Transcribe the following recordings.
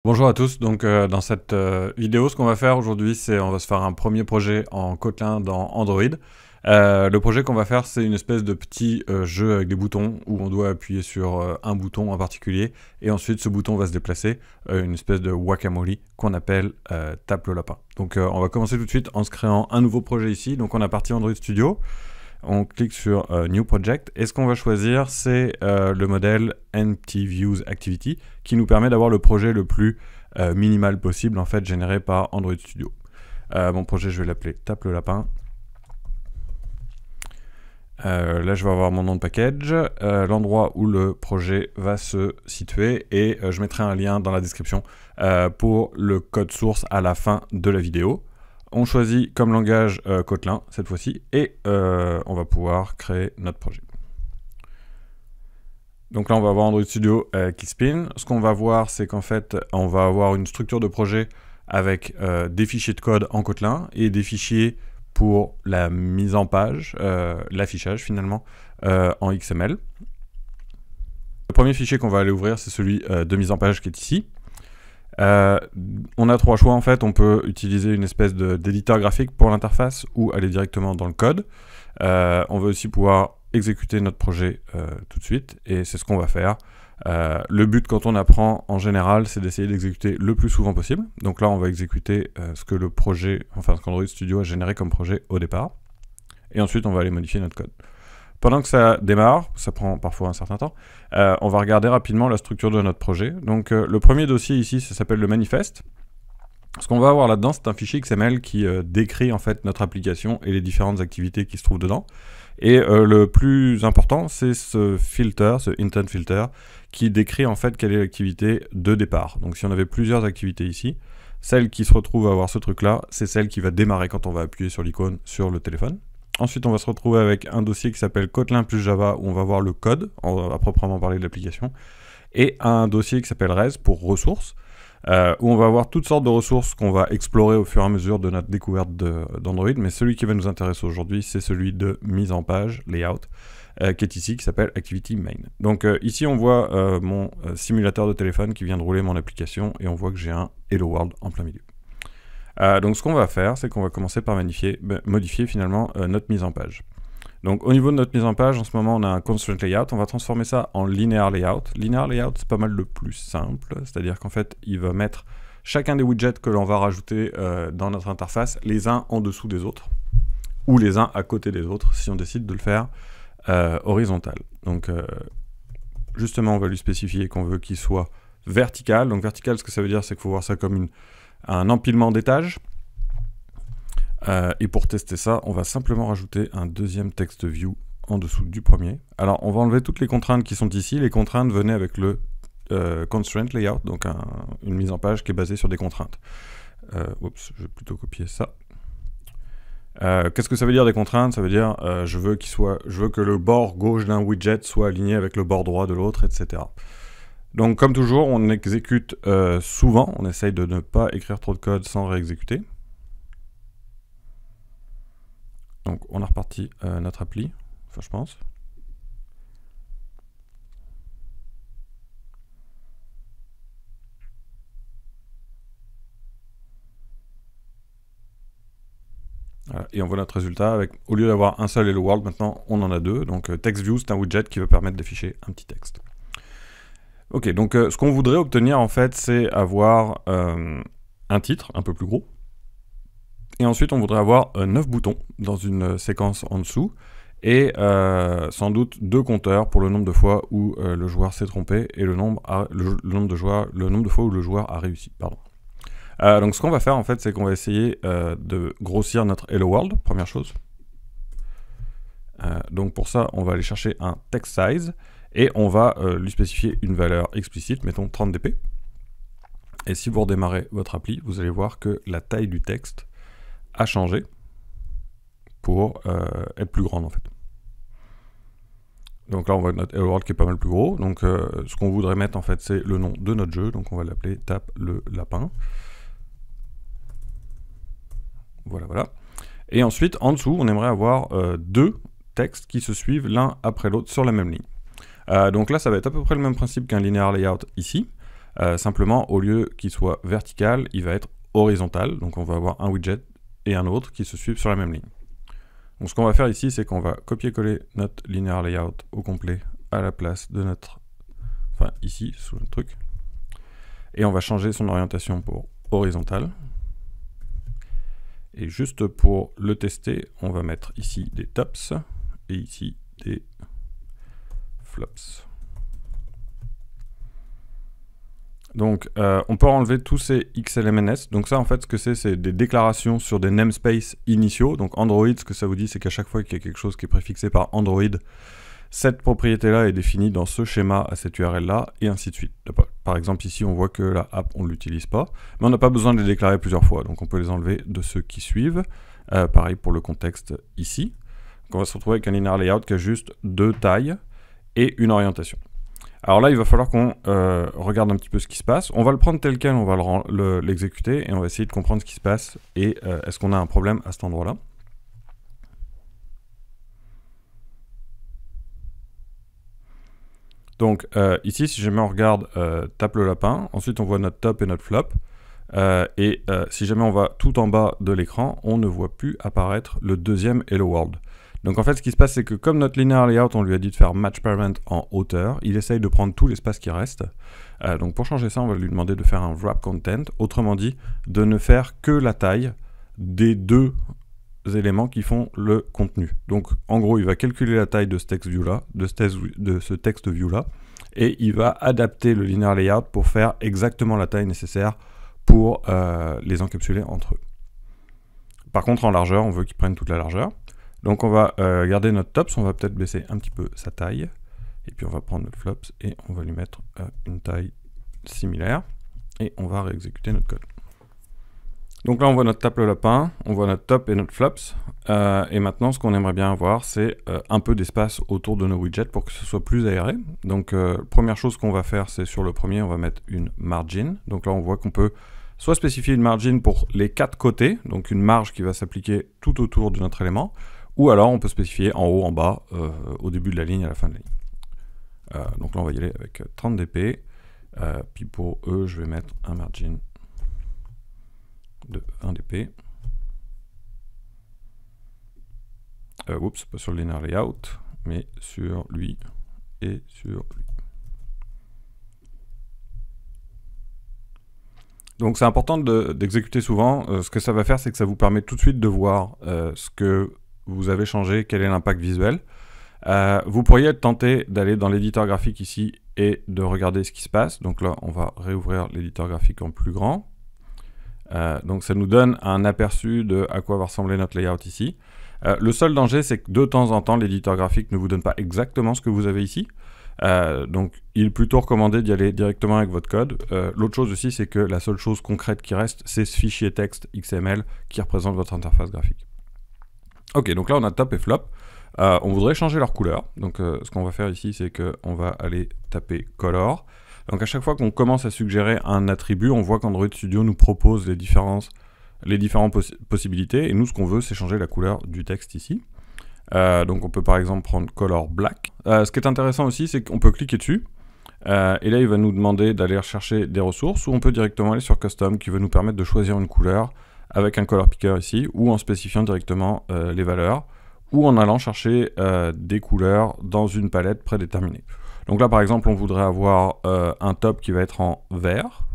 Bonjour à tous, donc dans cette vidéo, ce qu'on va faire aujourd'hui, c'est on va se faire un premier projet en Kotlin dans Android. Le projet qu'on va faire, c'est une espèce de petit jeu avec des boutons où on doit appuyer sur un bouton en particulier et ensuite ce bouton va se déplacer, une espèce de guacamole qu'on appelle tape le lapin. Donc on va commencer tout de suite en se créant un nouveau projet ici. Donc on a parti Android Studio. On clique sur New Project et ce qu'on va choisir c'est le modèle Empty Views Activity qui nous permet d'avoir le projet le plus minimal possible en fait généré par Android Studio. Mon projet je vais l'appeler Tape le lapin. Là je vais avoir mon nom de package, l'endroit où le projet va se situer et je mettrai un lien dans la description pour le code source à la fin de la vidéo. On choisit comme langage Kotlin cette fois-ci et on va pouvoir créer notre projet. Donc là on va avoir Android Studio qui spin. Ce qu'on va voir c'est qu'en fait on va avoir une structure de projet avec des fichiers de code en Kotlin et des fichiers pour la mise en page, l'affichage finalement en XML. Le premier fichier qu'on va aller ouvrir c'est celui de mise en page qui est ici. On a trois choix en fait, on peut utiliser une espèce d'éditeur graphique pour l'interface ou aller directement dans le code. On veut aussi pouvoir exécuter notre projet tout de suite et c'est ce qu'on va faire. Le but quand on apprend en général c'est d'essayer d'exécuter le plus souvent possible. Donc là on va exécuter ce que le projet, enfin ce qu'Android Studio a généré comme projet au départ. Et ensuite on va aller modifier notre code. Pendant que ça démarre, ça prend parfois un certain temps, on va regarder rapidement la structure de notre projet. Donc le premier dossier ici, ça s'appelle le manifeste. Ce qu'on va avoir là-dedans, c'est un fichier XML qui décrit en fait notre application et les différentes activités qui se trouvent dedans. Et le plus important, c'est ce filter, ce intent filter, qui décrit en fait quelle est l'activité de départ. Donc si on avait plusieurs activités ici, celle qui se retrouve à avoir ce truc-là, c'est celle qui va démarrer quand on va appuyer sur l'icône sur le téléphone. Ensuite, on va se retrouver avec un dossier qui s'appelle Kotlin plus Java, où on va voir le code, à proprement parler de l'application, et un dossier qui s'appelle res pour ressources, où on va avoir toutes sortes de ressources qu'on va explorer au fur et à mesure de notre découverte d'Android, mais celui qui va nous intéresser aujourd'hui, c'est celui de mise en page, layout, qui est ici, qui s'appelle Activity Main. Donc ici, on voit mon simulateur de téléphone qui vient de rouler mon application, et on voit que j'ai un Hello World en plein milieu. Donc ce qu'on va faire, c'est qu'on va commencer par modifier finalement notre mise en page. Donc au niveau de notre mise en page, en ce moment on a un constraint layout, on va transformer ça en linear layout. Linear layout c'est pas mal le plus simple, c'est-à-dire qu'en fait il va mettre chacun des widgets que l'on va rajouter dans notre interface les uns en dessous des autres, ou les uns à côté des autres si on décide de le faire horizontal. Donc justement on va lui spécifier qu'on veut qu'il soit vertical. Donc vertical, ce que ça veut dire c'est qu'il faut voir ça comme un empilement d'étages. Et pour tester ça, on va simplement rajouter un deuxième text view en dessous du premier. Alors, on va enlever toutes les contraintes qui sont ici. Les contraintes venaient avec le constraint layout, donc une mise en page qui est basée sur des contraintes. Oups, je vais plutôt copier ça. Qu'est-ce que ça veut dire des contraintes? Ça veut dire je veux que le bord gauche d'un widget soit aligné avec le bord droit de l'autre, etc. Donc comme toujours, on exécute souvent, on essaye de ne pas écrire trop de code sans réexécuter. Donc on a reparti notre appli, enfin je pense. Voilà. Et on voit notre résultat avec, au lieu d'avoir un seul Hello World, maintenant on en a deux. Donc TextView c'est un widget qui va permettre d'afficher un petit texte. Ok, donc ce qu'on voudrait obtenir en fait, c'est avoir un titre un peu plus gros. Et ensuite, on voudrait avoir 9 boutons dans une séquence en dessous. Et sans doute 2 compteurs pour le nombre de fois où le joueur s'est trompé et le nombre de fois où le joueur a réussi. Pardon. Donc ce qu'on va faire en fait, c'est qu'on va essayer de grossir notre Hello World, première chose. Donc pour ça, on va aller chercher un text size. Et on va lui spécifier une valeur explicite, mettons 30 dp. Et si vous redémarrez votre appli, vous allez voir que la taille du texte a changé pour être plus grande en fait. Donc là on voit notre Hello World qui est pas mal plus gros. Donc ce qu'on voudrait mettre en fait c'est le nom de notre jeu. Donc on va l'appeler Tape le lapin. Voilà, voilà. Et ensuite en dessous on aimerait avoir deux textes qui se suivent l'un après l'autre sur la même ligne. Donc là ça va être à peu près le même principe qu'un linear layout ici. Simplement, au lieu qu'il soit vertical, il va être horizontal. Donc on va avoir un widget et un autre qui se suivent sur la même ligne. Donc ce qu'on va faire ici, c'est qu'on va copier-coller notre linear layout au complet à la place de notre... Enfin, ici, sous le truc. Et on va changer son orientation pour horizontal. Et juste pour le tester, on va mettre ici des tops et ici des flops. Donc, on peut enlever tous ces XLMNS. Donc ça, en fait, ce que c'est des déclarations sur des namespaces initiaux. Donc Android, ce que ça vous dit, c'est qu'à chaque fois qu'il y a quelque chose qui est préfixé par Android, cette propriété-là est définie dans ce schéma à cette URL-là, et ainsi de suite. Par exemple, ici, on voit que la app, on ne l'utilise pas, mais on n'a pas besoin de les déclarer plusieurs fois. Donc on peut les enlever de ceux qui suivent. Pareil pour le contexte ici. Donc on va se retrouver avec un linear layout qui a juste 2 tailles et une orientation. Alors là, il va falloir qu'on regarde un petit peu ce qui se passe. On va le prendre tel quel, on va l'exécuter et on va essayer de comprendre ce qui se passe et est-ce qu'on a un problème à cet endroit-là. Donc ici, si jamais on regarde tape le lapin, ensuite on voit notre top et notre flop. Si jamais on va tout en bas de l'écran, on ne voit plus apparaître le deuxième Hello World. Donc en fait, ce qui se passe, c'est que comme notre linear layout, on lui a dit de faire match parent en hauteur, il essaye de prendre tout l'espace qui reste. Donc pour changer ça, on va lui demander de faire un wrap content, autrement dit, de ne faire que la taille des 2 éléments qui font le contenu. Donc en gros, il va calculer la taille de ce text view-là, de ce text view-là, et il va adapter le linear layout pour faire exactement la taille nécessaire pour les encapsuler entre eux. Par contre, en largeur, on veut qu'ils prennent toute la largeur. Donc on va garder notre tops, on va peut-être baisser un petit peu sa taille, et puis on va prendre notre flops et on va lui mettre une taille similaire, et on va réexécuter notre code. Donc là on voit notre tape le lapin, on voit notre top et notre flops, et maintenant ce qu'on aimerait bien avoir, c'est un peu d'espace autour de nos widgets pour que ce soit plus aéré. Donc première chose qu'on va faire, c'est sur le premier, on va mettre une margin. Donc là on voit qu'on peut soit spécifier une margin pour les 4 côtés, donc une marge qui va s'appliquer tout autour de notre élément, ou alors on peut spécifier en haut, en bas, au début de la ligne, à la fin de la ligne. Donc là on va y aller avec 30 dp, puis pour eux je vais mettre un margin de 20 dp. Oups, pas sur le linear layout, mais sur lui et sur lui. Donc c'est important d'exécuter souvent. Ce que ça va faire, c'est que ça vous permet tout de suite de voir ce que vous avez changé, quel est l'impact visuel. Vous pourriez être tenté d'aller dans l'éditeur graphique ici et de regarder ce qui se passe. Donc là, on va réouvrir l'éditeur graphique en plus grand. Donc ça nous donne un aperçu de à quoi va ressembler notre layout ici. Le seul danger, c'est que de temps en temps, l'éditeur graphique ne vous donne pas exactement ce que vous avez ici. Donc il est plutôt recommandé d'y aller directement avec votre code. L'autre chose aussi, c'est que la seule chose concrète qui reste, c'est ce fichier texte XML qui représente votre interface graphique. Ok, donc là on a top et flop. On voudrait changer leur couleur. Donc ce qu'on va faire ici, c'est qu'on va aller taper color. Donc à chaque fois qu'on commence à suggérer un attribut, on voit qu'Android Studio nous propose les différentes possibilités. Et nous, ce qu'on veut, c'est changer la couleur du texte ici. Donc on peut par exemple prendre color black. Ce qui est intéressant aussi, c'est qu'on peut cliquer dessus. Et là, il va nous demander d'aller rechercher des ressources, ou on peut directement aller sur custom, qui va nous permettre de choisir une couleur avec un color picker ici, ou en spécifiant directement les valeurs, ou en allant chercher des couleurs dans une palette prédéterminée. Donc là, par exemple, on voudrait avoir un top qui va être en vert.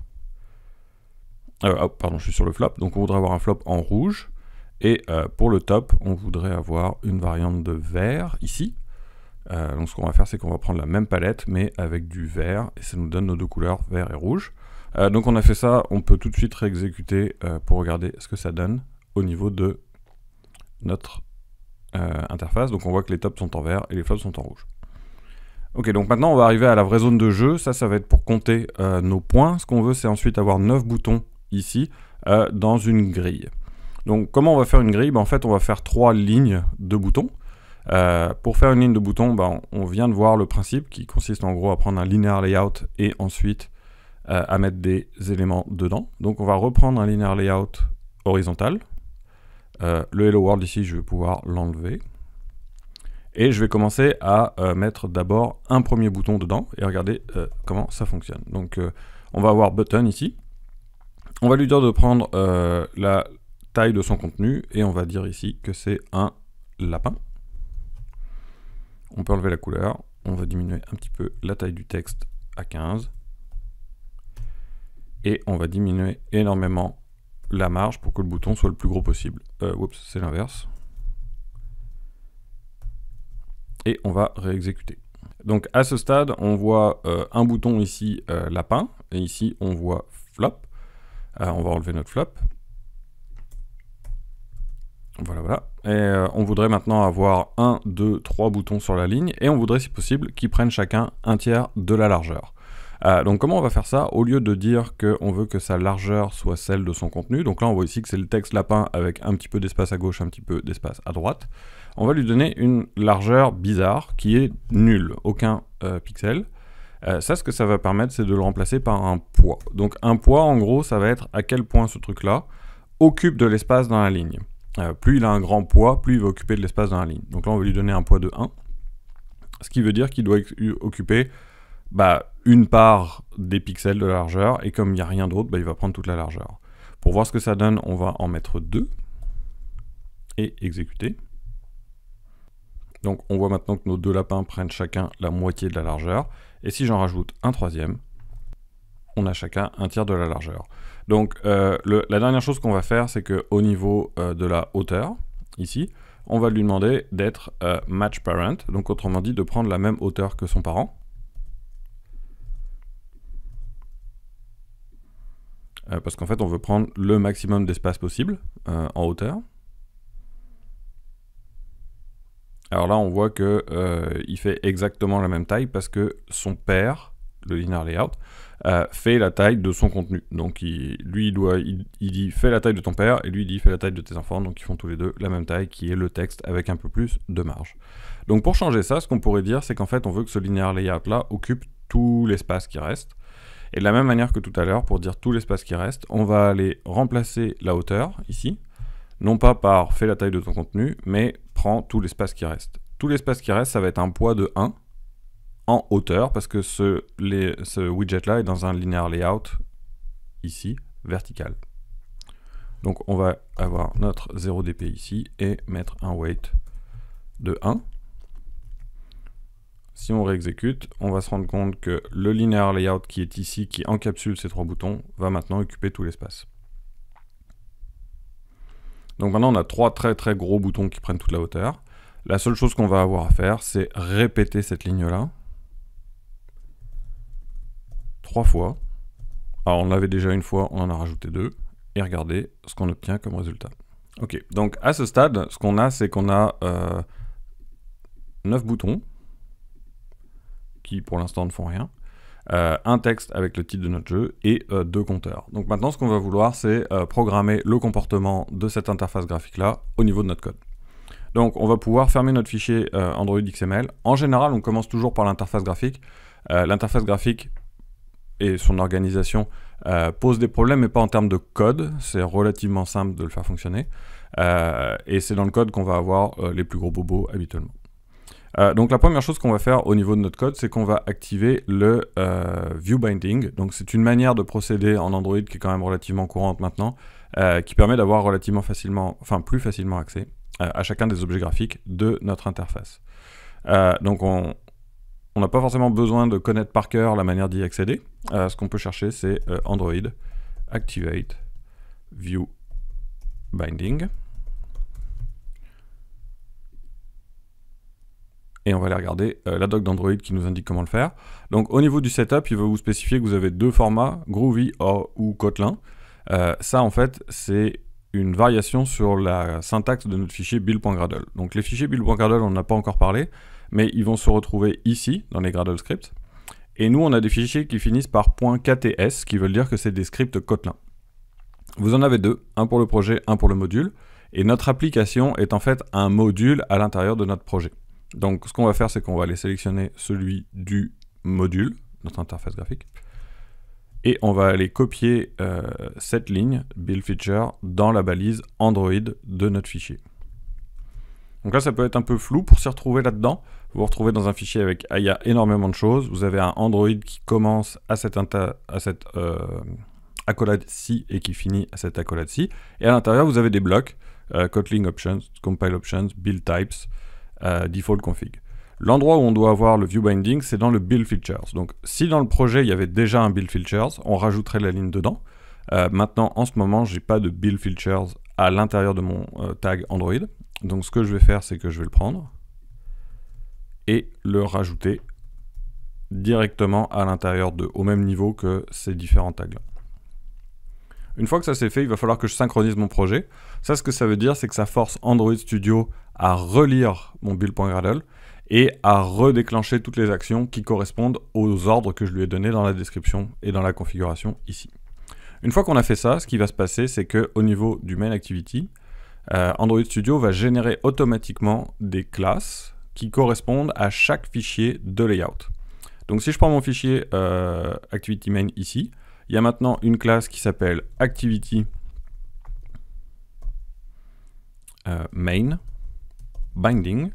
Pardon, je suis sur le flop. Donc on voudrait avoir un flop en rouge. Et pour le top, on voudrait avoir une variante de vert ici. Donc ce qu'on va faire, c'est qu'on va prendre la même palette, mais avec du vert. Et ça nous donne nos 2 couleurs, vert et rouge. Donc on a fait ça, on peut tout de suite réexécuter pour regarder ce que ça donne au niveau de notre interface. Donc on voit que les tops sont en vert et les flops sont en rouge. Ok, donc maintenant on va arriver à la vraie zone de jeu. Ça va être pour compter nos points. Ce qu'on veut, c'est ensuite avoir 9 boutons ici dans une grille. Donc comment on va faire une grille? En fait, on va faire 3 lignes de boutons. Pour faire une ligne de boutons, on vient de voir le principe qui consiste en gros à prendre un linear layout et ensuite à mettre des éléments dedans. Donc on va reprendre un linear layout horizontal. Le Hello World ici, je vais pouvoir l'enlever. Et je vais commencer à mettre d'abord un premier bouton dedans et regarder comment ça fonctionne. Donc On va avoir button ici. On va lui dire de prendre la taille de son contenu et on va dire ici que c'est un lapin. On peut enlever la couleur. On va diminuer un petit peu la taille du texte à 15. Et on va diminuer énormément la marge pour que le bouton soit le plus gros possible. Oups, c'est l'inverse. Et on va réexécuter. Donc à ce stade, on voit un bouton ici, lapin, et ici on voit flop. On va enlever notre flop. Voilà, voilà. Et on voudrait maintenant avoir 1, 2, 3 boutons sur la ligne, et on voudrait si possible qu'ils prennent chacun un tiers de la largeur. Donc comment on va faire ça? Au lieu de dire qu'on veut que sa largeur soit celle de son contenu, donc là on voit ici que c'est le texte lapin avec un petit peu d'espace à gauche, un petit peu d'espace à droite, on va lui donner une largeur bizarre qui est nulle, aucun pixel. Ça, ce que ça va permettre, c'est de le remplacer par un poids. Donc un poids, en gros, ça va être à quel point ce truc-là occupe de l'espace dans la ligne. Plus il a un grand poids, plus il va occuper de l'espace dans la ligne. Donc là, on va lui donner un poids de 1, ce qui veut dire qu'il doit occuper une part des pixels de la largeur, et comme il n'y a rien d'autre, il va prendre toute la largeur. Pour voir ce que ça donne, on va en mettre 2, et exécuter. Donc on voit maintenant que nos deux lapins prennent chacun la moitié de la largeur, et si j'en rajoute un troisième, on a chacun un tiers de la largeur. Donc la dernière chose qu'on va faire, c'est qu'au niveau de la hauteur, ici, on va lui demander d'être match parent, donc autrement dit de prendre la même hauteur que son parent. Parce qu'en fait on veut prendre le maximum d'espace possible en hauteur. Alors là on voit que il fait exactement la même taille parce que son père, le linear layout, fait la taille de son contenu. Donc lui il dit fais la taille de ton père, et lui il dit fais la taille de tes enfants, donc ils font tous les deux la même taille qui est le texte avec un peu plus de marge. Donc pour changer ça, ce qu'on pourrait dire, c'est qu'en fait on veut que ce linear layout là occupe tout l'espace qui reste. Et de la même manière que tout à l'heure, pour dire tout l'espace qui reste, on va aller remplacer la hauteur, ici, non pas par fais la taille de ton contenu, mais prends tout l'espace qui reste. Tout l'espace qui reste, ça va être un poids de 1 en hauteur, parce que ce widget-là est dans un linear layout, ici, vertical. Donc on va avoir notre 0dp ici, et mettre un weight de 1. Si on réexécute, on va se rendre compte que le linear layout qui est ici, qui encapsule ces trois boutons, va maintenant occuper tout l'espace. Donc maintenant on a trois très gros boutons qui prennent toute la hauteur. La seule chose qu'on va avoir à faire, c'est répéter cette ligne-là 3 fois. Alors on l'avait déjà une fois, on en a rajouté 2, et regardez ce qu'on obtient comme résultat. Ok, donc à ce stade, ce qu'on a, c'est qu'on a 9 boutons, qui pour l'instant ne font rien, un texte avec le titre de notre jeu, et 2 compteurs. Donc maintenant ce qu'on va vouloir, c'est programmer le comportement de cette interface graphique-là au niveau de notre code. Donc on va pouvoir fermer notre fichier Android XML. En général, on commence toujours par l'interface graphique. L'interface graphique et son organisation pose des problèmes, mais pas en termes de code. C'est relativement simple de le faire fonctionner. Et c'est dans le code qu'on va avoir les plus gros bobos habituellement. Donc la première chose qu'on va faire au niveau de notre code, c'est qu'on va activer le view binding. Donc c'est une manière de procéder en Android qui est quand même relativement courante maintenant, qui permet d'avoir relativement facilement, enfin plus facilement accès à chacun des objets graphiques de notre interface. Donc on n'a pas forcément besoin de connaître par cœur la manière d'y accéder. Ce qu'on peut chercher, c'est Android activate view binding. Et on va aller regarder la doc d'Android qui nous indique comment le faire. Donc au niveau du setup, il va vous spécifier que vous avez 2 formats, Groovy ou Kotlin. Ça en fait, c'est une variation sur la syntaxe de notre fichier build.gradle. Donc les fichiers build.gradle, on n'en a pas encore parlé, mais ils vont se retrouver ici, dans les Gradle scripts. Et nous, on a des fichiers qui finissent par .kts, qui veulent dire que c'est des scripts Kotlin. Vous en avez 2, un pour le projet, un pour le module. Et notre application est en fait un module à l'intérieur de notre projet. Donc ce qu'on va faire, c'est qu'on va aller sélectionner celui du module, notre interface graphique, et on va aller copier cette ligne, build feature, dans la balise Android de notre fichier. Donc là, ça peut être un peu flou pour s'y retrouver là-dedans. vous vous retrouvez dans un fichier avec il y a énormément de choses. Vous avez un Android qui commence à cette accolade-ci et qui finit à cette accolade-ci. Et à l'intérieur, vous avez des blocs, Kotlin Options, Compile Options, Build Types, Default Config. L'endroit où on doit avoir le View Binding, c'est dans le Build Features. Donc, si dans le projet, il y avait déjà un Build Features, on rajouterait la ligne dedans. Maintenant, en ce moment, j'ai pas de Build Features à l'intérieur de mon tag Android. Donc, ce que je vais faire, c'est que je vais le prendre et le rajouter directement à l'intérieur au même niveau que ces différents tags-là. Une fois que ça c'est fait, il va falloir que je synchronise mon projet. Ça, ce que ça veut dire, c'est que ça force Android Studio à relire mon build.gradle et à redéclencher toutes les actions qui correspondent aux ordres que je lui ai donnés dans la description et dans la configuration ici. Une fois qu'on a fait ça, ce qui va se passer, c'est qu'au niveau du main activity, Android Studio va générer automatiquement des classes qui correspondent à chaque fichier de layout. Donc si je prends mon fichier activity main ici, il y a maintenant une classe qui s'appelle activity main binding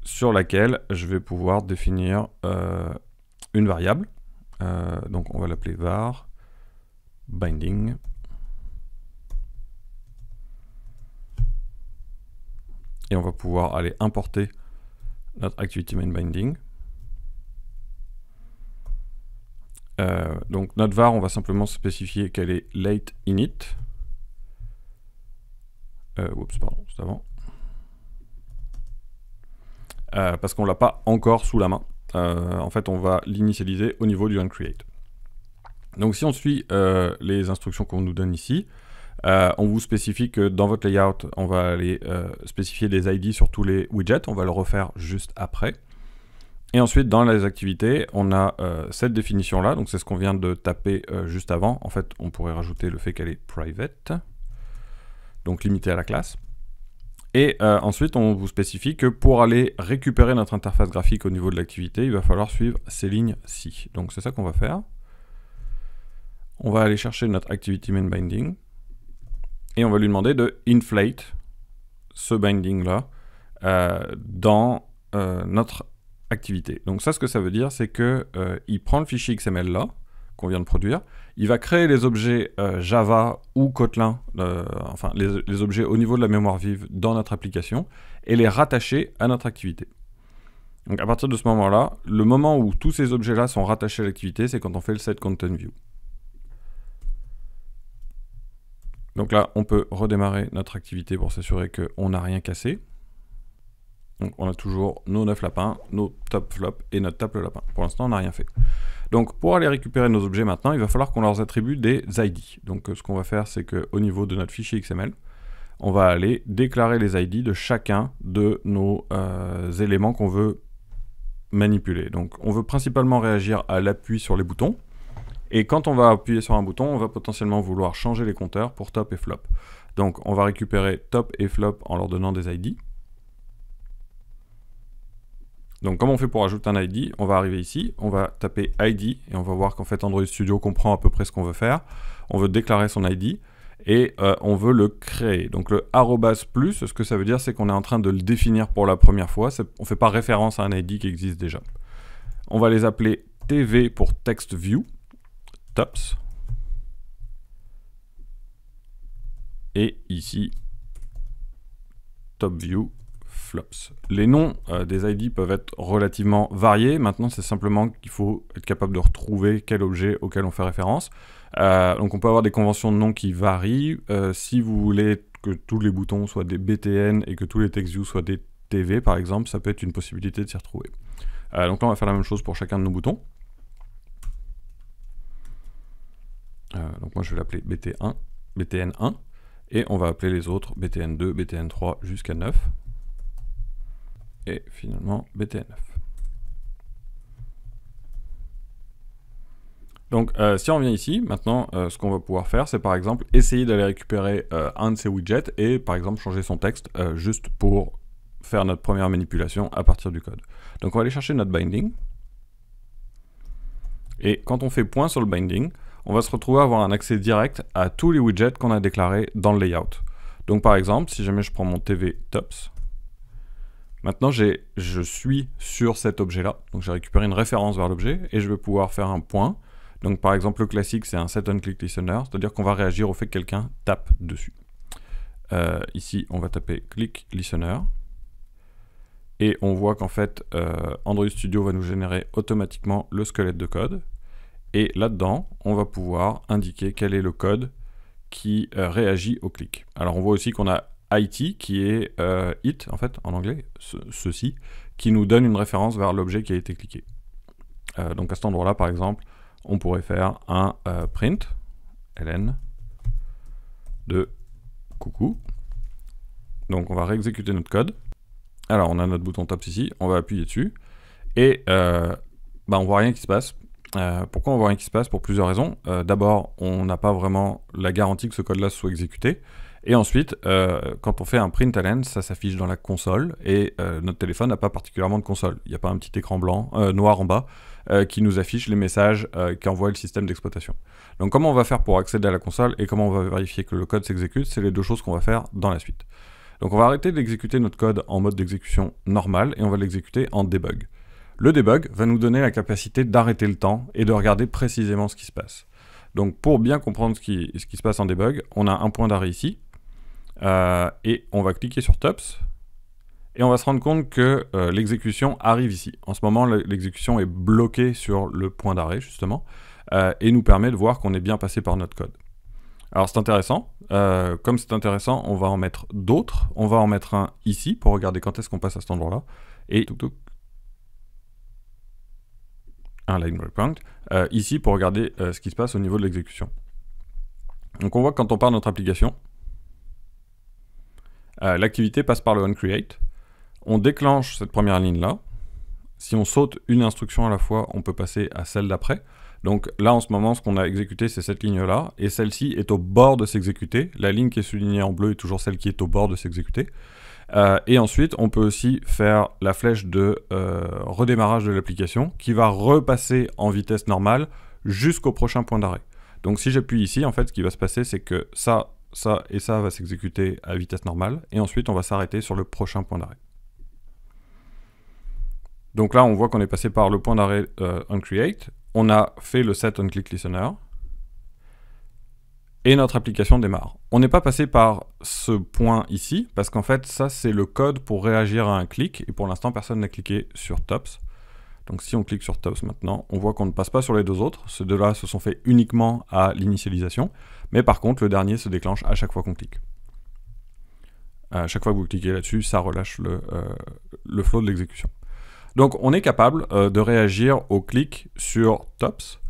sur laquelle je vais pouvoir définir une variable. Donc on va l'appeler var binding. Et on va pouvoir aller importer notre activity main binding. Donc notre var, on va simplement spécifier qu'elle est late init. Oups, pardon, c'est avant. Parce qu'on ne l'a pas encore sous la main. En fait, on va l'initialiser au niveau du onCreate. Donc si on suit les instructions qu'on nous donne ici, on vous spécifie que dans votre layout, on va aller spécifier des ID sur tous les widgets. On va le refaire juste après. Et ensuite, dans les activités, on a cette définition-là. Donc c'est ce qu'on vient de taper juste avant. En fait, on pourrait rajouter le fait qu'elle est private, donc limitée à la classe. Et ensuite, on vous spécifie que pour aller récupérer notre interface graphique au niveau de l'activité, il va falloir suivre ces lignes-ci. Donc c'est ça qu'on va faire. On va aller chercher notre activity main binding et on va lui demander de inflate ce binding-là dans notre activité. Donc ça, ce que ça veut dire, c'est que il prend le fichier XML là, qu'on vient de produire, il va créer les objets Java ou Kotlin, enfin les objets au niveau de la mémoire vive dans notre application, et les rattacher à notre activité. Donc à partir de ce moment-là, le moment où tous ces objets-là sont rattachés à l'activité, c'est quand on fait le setContentView. Donc là, on peut redémarrer notre activité pour s'assurer qu'on n'a rien cassé. Donc on a toujours nos 9 lapins, nos top flop et notre tape le lapin. Pour l'instant, on n'a rien fait. Donc pour aller récupérer nos objets maintenant, il va falloir qu'on leur attribue des ID. Donc ce qu'on va faire, c'est qu'au niveau de notre fichier XML, on va aller déclarer les ID de chacun de nos éléments qu'on veut manipuler. Donc on veut principalement réagir à l'appui sur les boutons. Et quand on va appuyer sur un bouton, on va potentiellement vouloir changer les compteurs pour top et flop. Donc on va récupérer top et flop en leur donnant des ID. Donc comme on fait pour ajouter un ID, on va arriver ici, on va taper ID et on va voir qu'en fait Android Studio comprend à peu près ce qu'on veut faire. On veut déclarer son ID et on veut le créer. Donc le +, ce que ça veut dire, c'est qu'on est en train de le définir pour la première fois. On ne fait pas référence à un ID qui existe déjà. On va les appeler TV pour Text View, tops. Et ici, top view, flops. Les noms des ID peuvent être relativement variés. Maintenant, c'est simplement qu'il faut être capable de retrouver quel objet auquel on fait référence. Donc on peut avoir des conventions de noms qui varient. Si vous voulez que tous les boutons soient des BTN et que tous les text views soient des TV, par exemple, ça peut être une possibilité de s'y retrouver. Donc là, on va faire la même chose pour chacun de nos boutons. Donc moi, je vais l'appeler BTN1. Et on va appeler les autres BTN2, BTN3 jusqu'à 9. Et finalement BTN9. Donc si on revient ici, maintenant ce qu'on va pouvoir faire, c'est par exemple essayer d'aller récupérer un de ces widgets et par exemple changer son texte juste pour faire notre première manipulation à partir du code. Donc on va aller chercher notre binding. Et quand on fait point sur le binding, on va se retrouver à avoir un accès direct à tous les widgets qu'on a déclarés dans le layout. Donc par exemple, si jamais je prends mon TV tops, Maintenant, je suis sur cet objet-là, donc j'ai récupéré une référence vers l'objet, et je vais pouvoir faire un point. Donc par exemple, le classique, c'est un set-on-click-listener, c'est-à-dire qu'on va réagir au fait que quelqu'un tape dessus. Ici, on va taper click listener, et on voit qu'en fait, Android Studio va nous générer automatiquement le squelette de code, et là-dedans, on va pouvoir indiquer quel est le code qui réagit au clic. Alors on voit aussi qu'on a IT qui est it en fait en anglais, ceci, qui nous donne une référence vers l'objet qui a été cliqué. Donc à cet endroit-là par exemple, on pourrait faire un print ln de coucou. Donc on va réexécuter notre code. Alors on a notre bouton tops ici, on va appuyer dessus et on voit rien qui se passe. Pourquoi on voit rien qui se passe? Pour plusieurs raisons. D'abord, on n'a pas vraiment la garantie que ce code-là soit exécuté. Et ensuite, quand on fait un println, ça s'affiche dans la console, et notre téléphone n'a pas particulièrement de console. Il n'y a pas un petit écran blanc, noir en bas, qui nous affiche les messages qu'envoie le système d'exploitation. Donc comment on va faire pour accéder à la console, et comment on va vérifier que le code s'exécute, c'est les deux choses qu'on va faire dans la suite. Donc on va arrêter d'exécuter notre code en mode d'exécution normal, et on va l'exécuter en debug. Le debug va nous donner la capacité d'arrêter le temps et de regarder précisément ce qui se passe. Donc pour bien comprendre ce qui se passe en debug, on a un point d'arrêt ici, et on va cliquer sur tops, et on va se rendre compte que l'exécution arrive ici. En ce moment, l'exécution est bloquée sur le point d'arrêt, justement, et nous permet de voir qu'on est bien passé par notre code. Alors c'est intéressant, comme c'est intéressant, on va en mettre d'autres. On va en mettre un ici, pour regarder quand est-ce qu'on passe à cet endroit-là, et un line breakpoint, ici pour regarder ce qui se passe au niveau de l'exécution. Donc on voit que quand on part de notre application, l'activité passe par le onCreate, on déclenche cette première ligne-là. Si on saute une instruction à la fois, on peut passer à celle d'après. Donc là, en ce moment, ce qu'on a exécuté, c'est cette ligne-là, et celle-ci est au bord de s'exécuter. La ligne qui est soulignée en bleu est toujours celle qui est au bord de s'exécuter. Et ensuite, on peut aussi faire la flèche de redémarrage de l'application qui va repasser en vitesse normale jusqu'au prochain point d'arrêt. Donc si j'appuie ici, en fait, ce qui va se passer, c'est que ça et ça va s'exécuter à vitesse normale, et ensuite on va s'arrêter sur le prochain point d'arrêt. Donc là, on voit qu'on est passé par le point d'arrêt onCreate, on a fait le set onClickListener, et notre application démarre. On n'est pas passé par ce point ici, parce qu'en fait, ça c'est le code pour réagir à un clic, et pour l'instant, personne n'a cliqué sur Tops. Donc si on clique sur Tops maintenant, on voit qu'on ne passe pas sur les deux autres. Ces deux-là se sont faits uniquement à l'initialisation, mais par contre, le dernier se déclenche à chaque fois qu'on clique. À chaque fois que vous cliquez là-dessus, ça relâche le flow de l'exécution. Donc on est capable de réagir au clic sur Tops.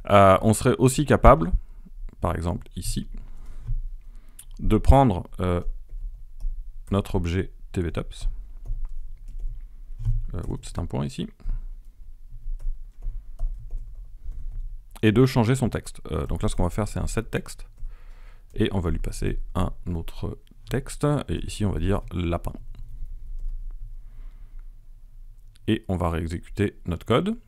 On serait aussi capable, par exemple ici, de prendre notre objet tvtops. C'est un point ici. Et de changer son texte. Donc là, ce qu'on va faire, c'est un set texte. Et on va lui passer un autre texte. Et ici, on va dire lapin. Et on va réexécuter notre code.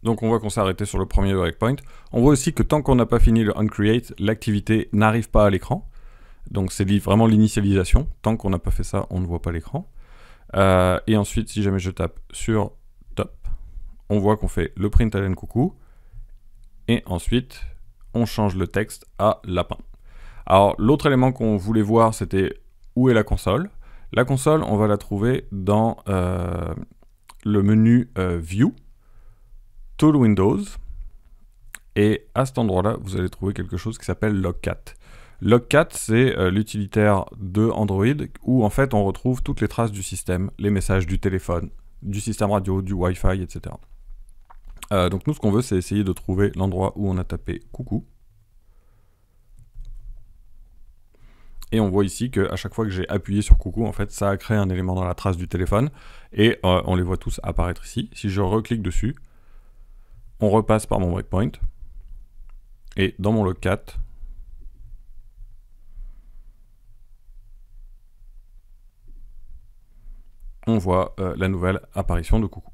Donc on voit qu'on s'est arrêté sur le premier breakpoint. On voit aussi que tant qu'on n'a pas fini le onCreate, l'activité n'arrive pas à l'écran. Donc c'est vraiment l'initialisation. Tant qu'on n'a pas fait ça, on ne voit pas l'écran. Et ensuite, si jamais je tape sur top, on voit qu'on fait le println coucou. Et ensuite, on change le texte à lapin. Alors l'autre élément qu'on voulait voir, c'était où est la console. La console, on va la trouver dans le menu View, Tool Windows, et à cet endroit-là, vous allez trouver quelque chose qui s'appelle Logcat. Logcat, c'est l'utilitaire de Android où en fait on retrouve toutes les traces du système, les messages du téléphone, du système radio, du Wi-Fi, etc. Donc nous, ce qu'on veut, c'est essayer de trouver l'endroit où on a tapé coucou. Et on voit ici qu'à chaque fois que j'ai appuyé sur coucou, en fait, ça a créé un élément dans la trace du téléphone. Et on les voit tous apparaître ici. Si je reclique dessus, on repasse par mon breakpoint. Et dans mon logcat, on voit la nouvelle apparition de coucou.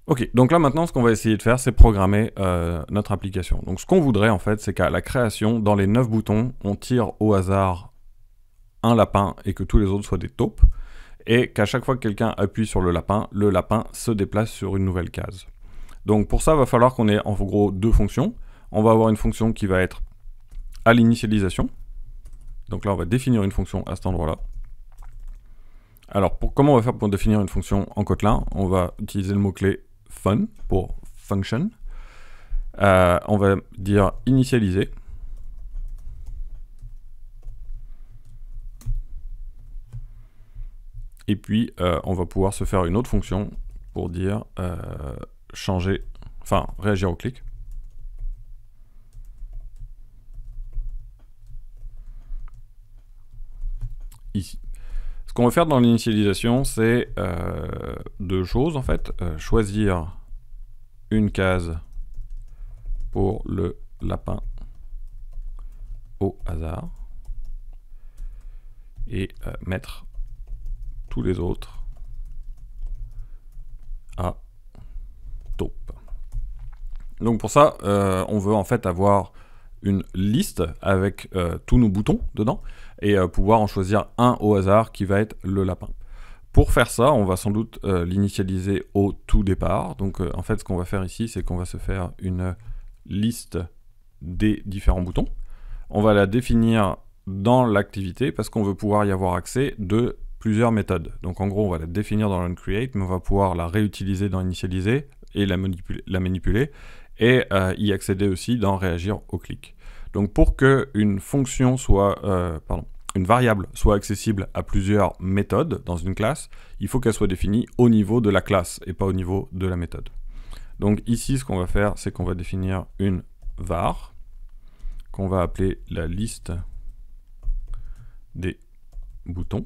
Ok, donc là maintenant, ce qu'on va essayer de faire, c'est programmer notre application. Donc ce qu'on voudrait en fait, c'est qu'à la création, dans les 9 boutons, on tire au hasard un lapin et que tous les autres soient des taupes. et qu'à chaque fois que quelqu'un appuie sur le lapin se déplace sur une nouvelle case. Donc pour ça, il va falloir qu'on ait en gros deux fonctions. On va avoir une fonction qui va être à l'initialisation. Donc là, on va définir une fonction à cet endroit-là. Alors, comment on va faire pour définir une fonction en Kotlin? On va utiliser le mot-clé fun pour function. On va dire initialiser. Et puis, on va pouvoir se faire une autre fonction pour dire changer, enfin, réagir au clic. Ici. Ce qu'on va faire dans l'initialisation, c'est deux choses en fait. Choisir une case pour le lapin au hasard et mettre tous les autres à taupe. Donc pour ça, on veut en fait avoir une liste avec tous nos boutons dedans et pouvoir en choisir un au hasard qui va être le lapin. Pour faire ça, on va sans doute l'initialiser au tout départ. Donc en fait, ce qu'on va faire ici, c'est qu'on va se faire une liste des différents boutons. On va la définir dans l'activité parce qu'on veut pouvoir y avoir accès de plusieurs méthodes. Donc en gros, on va la définir dans l'onCreate, mais on va pouvoir la réutiliser dans initialiser et la manipuler et y accéder aussi dans réagir au clic. Donc pour qu'une fonction soit, une variable soit accessible à plusieurs méthodes dans une classe, il faut qu'elle soit définie au niveau de la classe et pas au niveau de la méthode. Donc ici, ce qu'on va faire, c'est qu'on va définir une var qu'on va appeler la liste des boutons.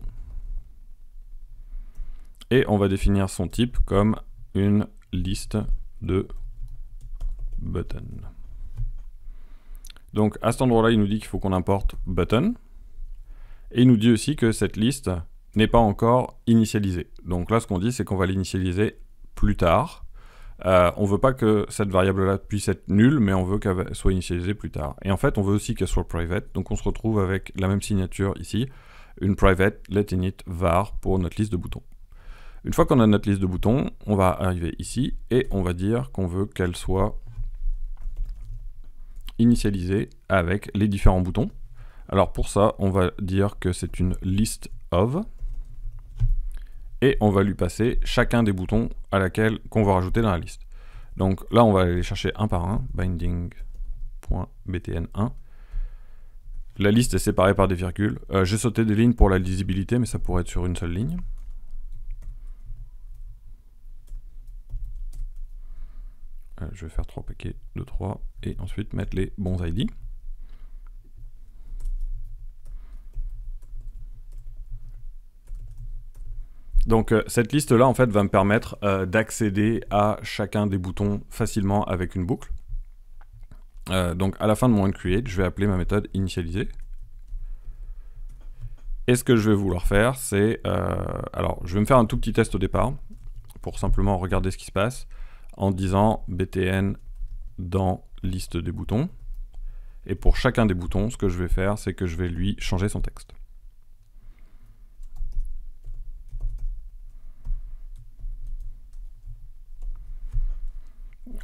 Et on va définir son type comme une liste de button. Donc à cet endroit-là, il nous dit qu'il faut qu'on importe button. Et il nous dit aussi que cette liste n'est pas encore initialisée. Donc là, ce qu'on dit, c'est qu'on va l'initialiser plus tard. On ne veut pas que cette variable-là puisse être nulle, mais on veut qu'elle soit initialisée plus tard. Et en fait, on veut aussi qu'elle soit private. Donc on se retrouve avec la même signature ici, une private letinit var pour notre liste de boutons. Une fois qu'on a notre liste de boutons, on va arriver ici et on va dire qu'on veut qu'elle soit initialisée avec les différents boutons. Alors pour ça, on va dire que c'est une list of et on va lui passer chacun des boutons qu'on va rajouter dans la liste. Donc là, on va aller les chercher un par un, binding.btn1. La liste est séparée par des virgules. J'ai sauté des lignes pour la lisibilité, mais ça pourrait être sur une seule ligne. Je vais faire 3 paquets de 3 et ensuite mettre les bons ID. Donc cette liste-là, en fait, va me permettre d'accéder à chacun des boutons facilement avec une boucle. Donc à la fin de mon onCreate, je vais appeler ma méthode initialiser. Et ce que je vais vouloir faire, c'est... alors, je vais me faire un tout petit test au départ, pour simplement regarder ce qui se passe, en disant btn dans liste des boutons. Et pour chacun des boutons, ce que je vais faire, c'est que je vais lui changer son texte.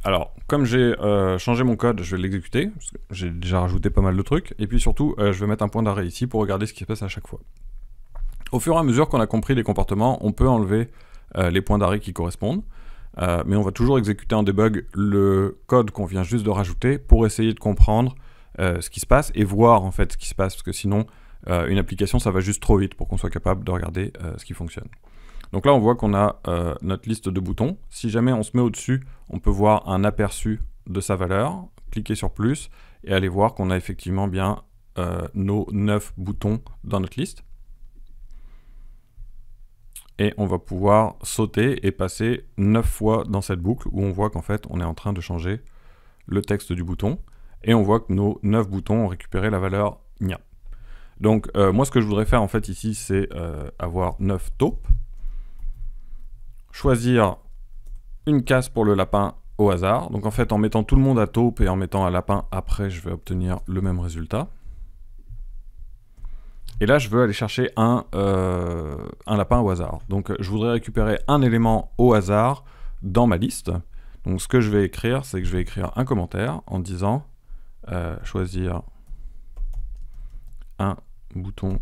Alors, comme j'ai changé mon code, je vais l'exécuter, parce que j'ai déjà rajouté pas mal de trucs, et puis surtout, je vais mettre un point d'arrêt ici pour regarder ce qui se passe à chaque fois. Au fur et à mesure qu'on a compris les comportements, on peut enlever les points d'arrêt qui correspondent, mais on va toujours exécuter en debug le code qu'on vient juste de rajouter pour essayer de comprendre ce qui se passe et voir en fait ce qui se passe, parce que sinon, une application, ça va juste trop vite pour qu'on soit capable de regarder ce qui fonctionne. Donc là, on voit qu'on a notre liste de boutons. Si jamais on se met au-dessus, on peut voir un aperçu de sa valeur, cliquer sur plus et aller voir qu'on a effectivement bien nos 9 boutons dans notre liste. Et on va pouvoir sauter et passer 9 fois dans cette boucle où on voit qu'en fait, on est en train de changer le texte du bouton. Et on voit que nos 9 boutons ont récupéré la valeur nia. Donc moi, ce que je voudrais faire en fait ici, c'est avoir 9 taupes. Choisir une case pour le lapin au hasard. Donc en fait, en mettant tout le monde à taupe et en mettant un lapin après, je vais obtenir le même résultat. Et là, je veux aller chercher un lapin au hasard. Donc, je voudrais récupérer un élément au hasard dans ma liste. Donc, ce que je vais écrire, c'est que je vais écrire un commentaire en disant choisir un bouton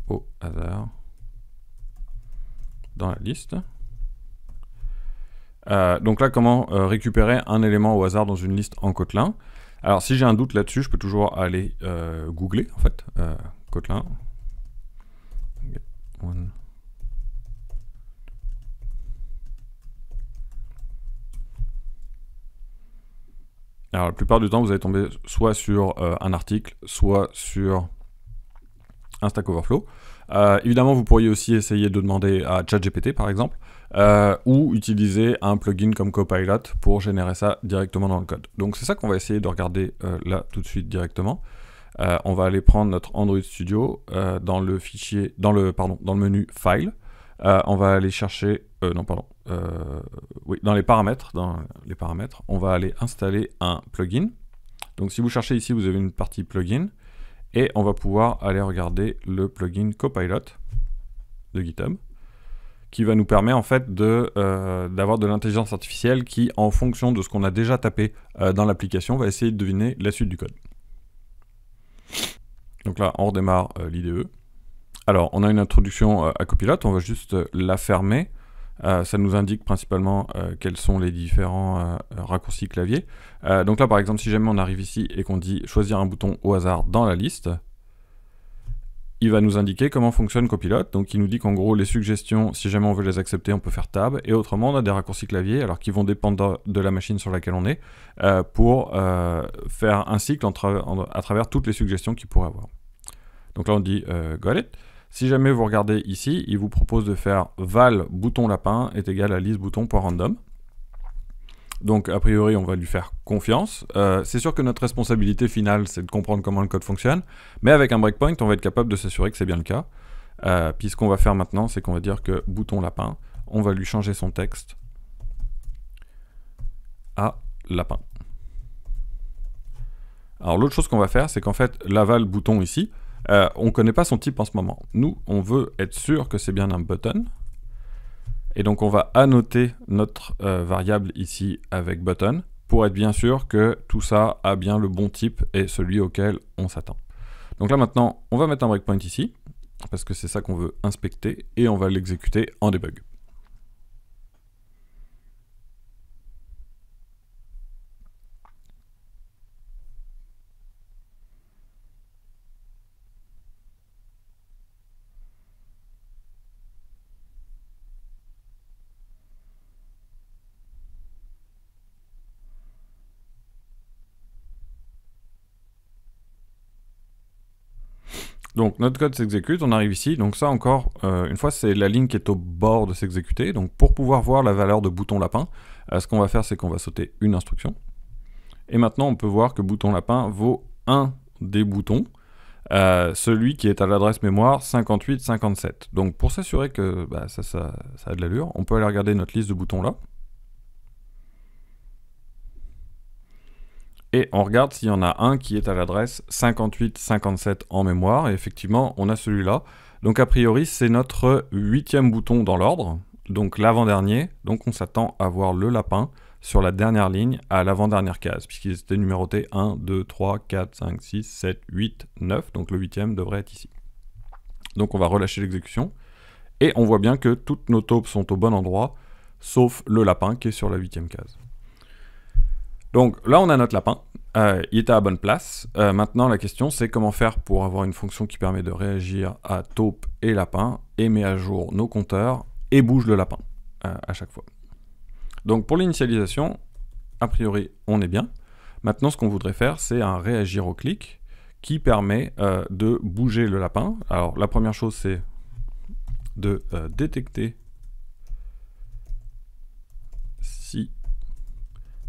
au hasard dans la liste. Donc là, comment récupérer un élément au hasard dans une liste en Kotlin? Alors, si j'ai un doute là-dessus, je peux toujours aller googler, en fait, Kotlin. Alors, la plupart du temps, vous allez tomber soit sur un article, soit sur un Stack Overflow. Évidemment, vous pourriez aussi essayer de demander à ChatGPT, par exemple, ou utiliser un plugin comme Copilot pour générer ça directement dans le code. Donc c'est ça qu'on va essayer de regarder là tout de suite directement. On va aller prendre notre Android Studio dans le fichier, dans le menu File. On va aller chercher, oui, dans les paramètres, on va aller installer un plugin. Donc si vous cherchez ici, vous avez une partie plugin. Et on va pouvoir aller regarder le plugin Copilot de GitHub, qui va nous permettre en fait d'avoir de l'intelligence artificielle qui, en fonction de ce qu'on a déjà tapé dans l'application, va essayer de deviner la suite du code. Donc là, on redémarre l'IDE. Alors, on a une introduction à Copilot, on va juste la fermer. Ça nous indique principalement quels sont les différents raccourcis clavier. Donc là, par exemple, si jamais on arrive ici et qu'on dit choisir un bouton au hasard dans la liste, il va nous indiquer comment fonctionne Copilot. Donc il nous dit qu'en gros, les suggestions, si jamais on veut les accepter, on peut faire Tab. Et autrement, on a des raccourcis clavier, alors qui vont dépendre de la machine sur laquelle on est, pour faire un cycle à travers toutes les suggestions qu'il pourrait avoir. Donc là, on dit Got it. Si jamais vous regardez ici, il vous propose de faire val bouton lapin est égal à list bouton.random. Donc a priori on va lui faire confiance. C'est sûr que notre responsabilité finale c'est de comprendre comment le code fonctionne, mais avec un breakpoint on va être capable de s'assurer que c'est bien le cas. Puis ce qu'on va faire maintenant c'est qu'on va dire que bouton lapin, on va lui changer son texte à lapin. Alors l'autre chose qu'on va faire c'est qu'en fait l'aval bouton ici, on ne connaît pas son type en ce moment. Nous, on veut être sûr que c'est bien un button. Et donc, on va annoter notre variable ici avec button pour être bien sûr que tout ça a bien le bon type et celui auquel on s'attend. Donc là, maintenant, on va mettre un breakpoint ici parce que c'est ça qu'on veut inspecter et on va l'exécuter en debug. Donc notre code s'exécute, on arrive ici, donc ça encore, une fois c'est la ligne qui est au bord de s'exécuter, donc pour pouvoir voir la valeur de bouton lapin, ce qu'on va faire c'est qu'on va sauter une instruction, et maintenant on peut voir que bouton lapin vaut un des boutons, celui qui est à l'adresse mémoire 5857. Donc pour s'assurer que ça a de l'allure, on peut aller regarder notre liste de boutons là, et on regarde s'il y en a un qui est à l'adresse 5857 en mémoire, et effectivement, on a celui-là. Donc a priori, c'est notre 8e bouton dans l'ordre, donc l'avant-dernier. Donc on s'attend à voir le lapin sur la dernière ligne à l'avant-dernière case, puisqu'ils étaient numérotés 1, 2, 3, 4, 5, 6, 7, 8, 9, donc le 8e devrait être ici. Donc on va relâcher l'exécution, et on voit bien que toutes nos taupes sont au bon endroit, sauf le lapin qui est sur la 8e case. Donc là, on a notre lapin, il était à la bonne place. Maintenant, la question, c'est comment faire pour avoir une fonction qui permet de réagir à taupe et lapin, et met à jour nos compteurs, et bouge le lapin à chaque fois. Donc pour l'initialisation, a priori, on est bien. Maintenant, ce qu'on voudrait faire, c'est un réagir au clic qui permet de bouger le lapin. Alors la première chose, c'est de détecter si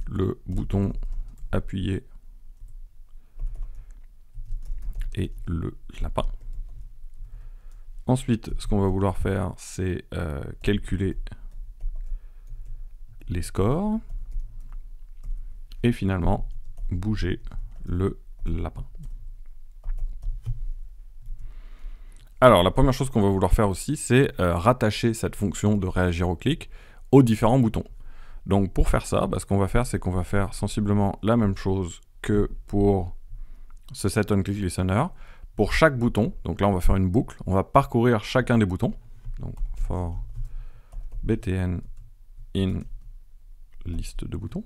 le bouton appuyé et le lapin. Ensuite, ce qu'on va vouloir faire, c'est calculer les scores et finalement bouger le lapin. Alors, la première chose qu'on va vouloir faire aussi, c'est rattacher cette fonction de réagir au clic aux différents boutons. Donc, pour faire ça, ce qu'on va faire, c'est qu'on va faire sensiblement la même chose que pour ce setOnClickListener. Pour chaque bouton, donc là, on va faire une boucle, on va parcourir chacun des boutons. Donc, for btn in liste de boutons.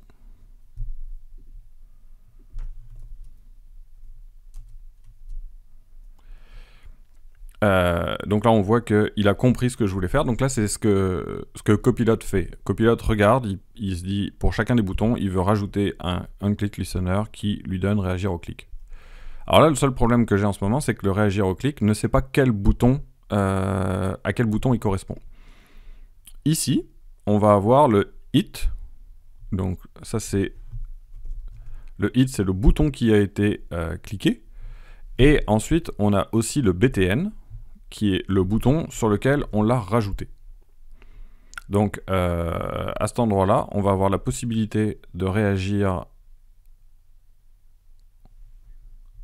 Donc là, on voit qu'il a compris ce que je voulais faire. Donc là, c'est ce que Copilot fait. Copilot regarde, il se dit, pour chacun des boutons, il veut rajouter un onClickListener qui lui donne réagir au clic. Alors là, le seul problème que j'ai en ce moment, c'est que le réagir au clic ne sait pas quel bouton, à quel bouton il correspond. Ici, on va avoir le hit. Donc ça, c'est le hit, c'est le bouton qui a été cliqué. Et ensuite, on a aussi le btn, qui est le bouton sur lequel on l'a rajouté. Donc, à cet endroit-là, on va avoir la possibilité de réagir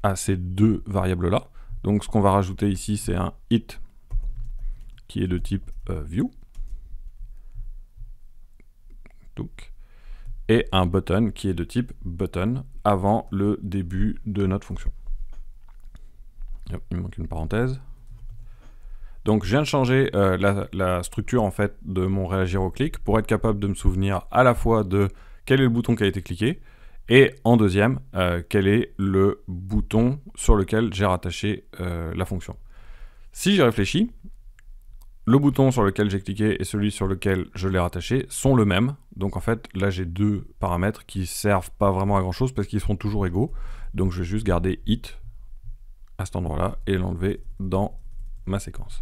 à ces deux variables-là. Donc, ce qu'on va rajouter ici, c'est un hit qui est de type view. Donc, et un button qui est de type button avant le début de notre fonction. Il me manque une parenthèse. Donc je viens de changer la structure en fait de mon réagir au clic pour être capable de me souvenir à la fois de quel est le bouton qui a été cliqué et en deuxième quel est le bouton sur lequel j'ai rattaché la fonction. Si j'y réfléchis, le bouton sur lequel j'ai cliqué et celui sur lequel je l'ai rattaché sont le même. Donc en fait là j'ai deux paramètres qui servent pas vraiment à grand chose parce qu'ils seront toujours égaux. Donc je vais juste garder hit à cet endroit-là et l'enlever dans ma séquence.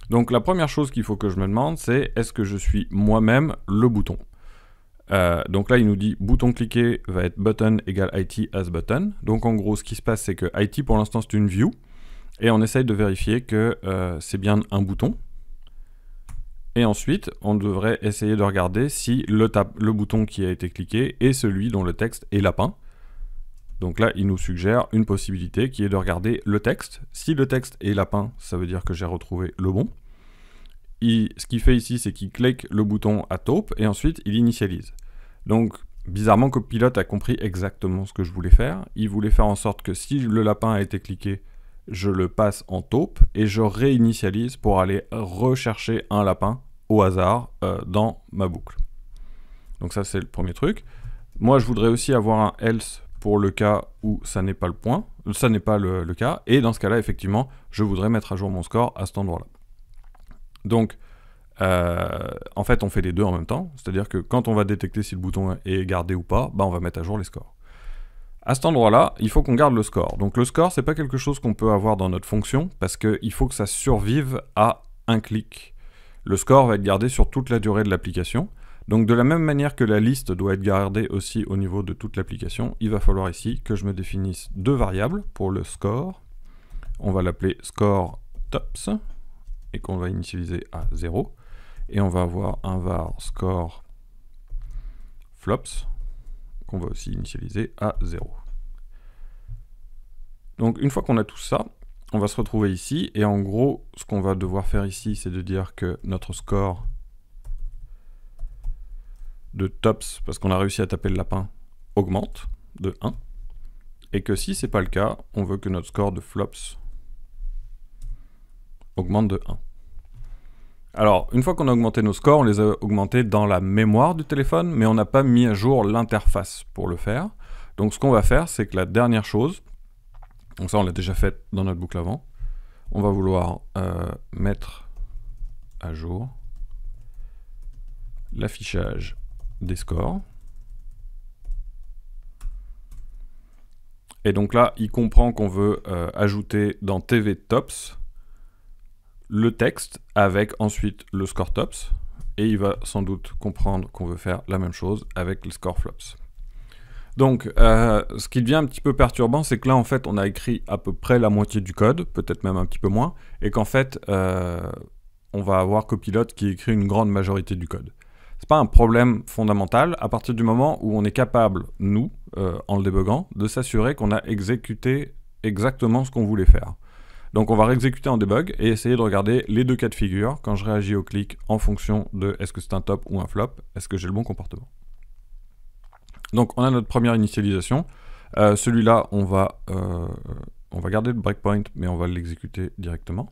Donc la première chose qu'il faut que je me demande, c'est est-ce que je suis moi-même le bouton. Donc là, il nous dit bouton cliqué va être button égale IT as button. Donc en gros, ce qui se passe, c'est que IT pour l'instant c'est une view et on essaye de vérifier que c'est bien un bouton. Et ensuite, on devrait essayer de regarder si le bouton qui a été cliqué est celui dont le texte est lapin. Donc là, il nous suggère une possibilité qui est de regarder le texte. Si le texte est lapin, ça veut dire que j'ai retrouvé le bon. Ce qu'il fait ici, c'est qu'il clique le bouton à taupe et ensuite il initialise. Donc, bizarrement, Copilot a compris exactement ce que je voulais faire. Il voulait faire en sorte que si le lapin a été cliqué, je le passe en taupe et je réinitialise pour aller rechercher un lapin au hasard dans ma boucle. Donc ça, c'est le premier truc. Moi, je voudrais aussi avoir un else pour le cas où ça n'est pas le point, ça n'est pas le cas, et dans ce cas-là, effectivement, je voudrais mettre à jour mon score à cet endroit-là. Donc, en fait, on fait les deux en même temps, c'est-à-dire que quand on va détecter si le bouton est gardé ou pas, on va mettre à jour les scores. À cet endroit-là, il faut qu'on garde le score. Donc le score, c'est pas quelque chose qu'on peut avoir dans notre fonction, parce qu'il faut que ça survive à un clic. Le score va être gardé sur toute la durée de l'application. Donc de la même manière que la liste doit être gardée aussi au niveau de toute l'application, il va falloir ici que je me définisse deux variables pour le score. On va l'appeler score tops et qu'on va initialiser à 0. Et on va avoir un var score flops qu'on va aussi initialiser à 0. Donc une fois qu'on a tout ça, on va se retrouver ici et en gros, ce qu'on va devoir faire ici, c'est de dire que notre score de tops, parce qu'on a réussi à taper le lapin, augmente de 1, et que si c'est pas le cas, on veut que notre score de flops augmente de 1. Alors, une fois qu'on a augmenté nos scores, on les a augmentés dans la mémoire du téléphone, mais on n'a pas mis à jour l'interface pour le faire. Donc ce qu'on va faire, c'est que la dernière chose, donc ça on l'a déjà fait dans notre boucle avant, on va vouloir mettre à jour l'affichage des scores. Et donc là, il comprend qu'on veut ajouter dans TV Tops le texte avec ensuite le score Tops. Et il va sans doute comprendre qu'on veut faire la même chose avec le score Flops. Donc, ce qui devient un petit peu perturbant, c'est que là, en fait, on a écrit à peu près la moitié du code, peut-être même un petit peu moins, et qu'en fait, on va avoir Copilot qui écrit une grande majorité du code. C'est pas un problème fondamental à partir du moment où on est capable, nous, en le débuguant, de s'assurer qu'on a exécuté exactement ce qu'on voulait faire. Donc on va réexécuter en debug et essayer de regarder les deux cas de figure quand je réagis au clic en fonction de est-ce que c'est un top ou un flop, est-ce que j'ai le bon comportement. Donc on a notre première initialisation. Celui-là, on va garder le breakpoint, mais on va l'exécuter directement.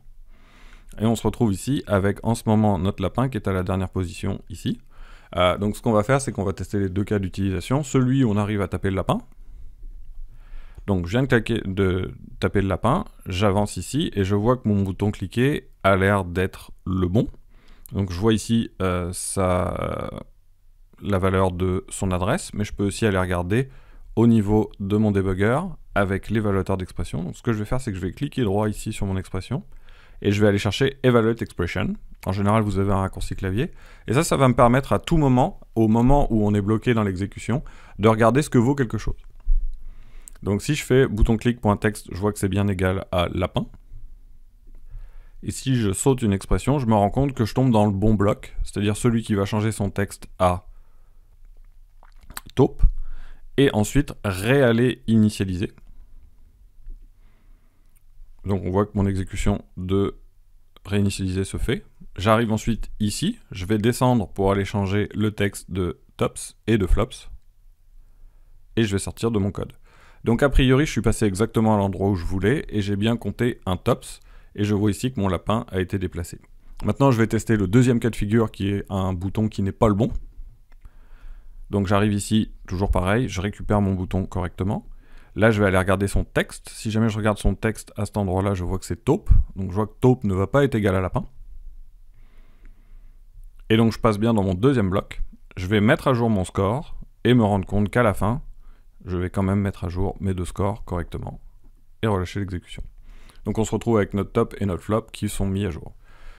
Et on se retrouve ici avec en ce moment notre lapin qui est à la dernière position ici. Donc ce qu'on va faire, c'est qu'on va tester les deux cas d'utilisation. Celui où on arrive à taper le lapin. Donc je viens de taper le lapin, j'avance ici et je vois que mon bouton cliquer a l'air d'être le bon. Donc je vois ici la valeur de son adresse, mais je peux aussi aller regarder au niveau de mon debugger avec l'évaluateur d'expression. Donc ce que je vais faire, c'est que je vais cliquer droit ici sur mon expression et je vais aller chercher Evaluate Expression. En général, vous avez un raccourci clavier. Et ça va me permettre à tout moment, au moment où on est bloqué dans l'exécution, de regarder ce que vaut quelque chose. Donc si je fais bouton clic.text, je vois que c'est bien égal à lapin. Et si je saute une expression, je me rends compte que je tombe dans le bon bloc, c'est-à-dire celui qui va changer son texte à taupe, et ensuite réaller initialiser. Donc on voit que mon exécution de réinitialiser se fait. J'arrive ensuite ici, je vais descendre pour aller changer le texte de tops et de flops, et je vais sortir de mon code. Donc a priori, je suis passé exactement à l'endroit où je voulais, et j'ai bien compté un tops, et je vois ici que mon lapin a été déplacé. Maintenant, je vais tester le deuxième cas de figure, qui est un bouton qui n'est pas le bon. Donc j'arrive ici, toujours pareil, je récupère mon bouton correctement. Là, je vais aller regarder son texte. Si jamais je regarde son texte à cet endroit-là, je vois que c'est taupe. Donc je vois que taupe ne va pas être égal à lapin. Et donc je passe bien dans mon deuxième bloc. Je vais mettre à jour mon score, et me rendre compte qu'à la fin, je vais quand même mettre à jour mes deux scores correctement et relâcher l'exécution. Donc on se retrouve avec notre top et notre flop qui sont mis à jour.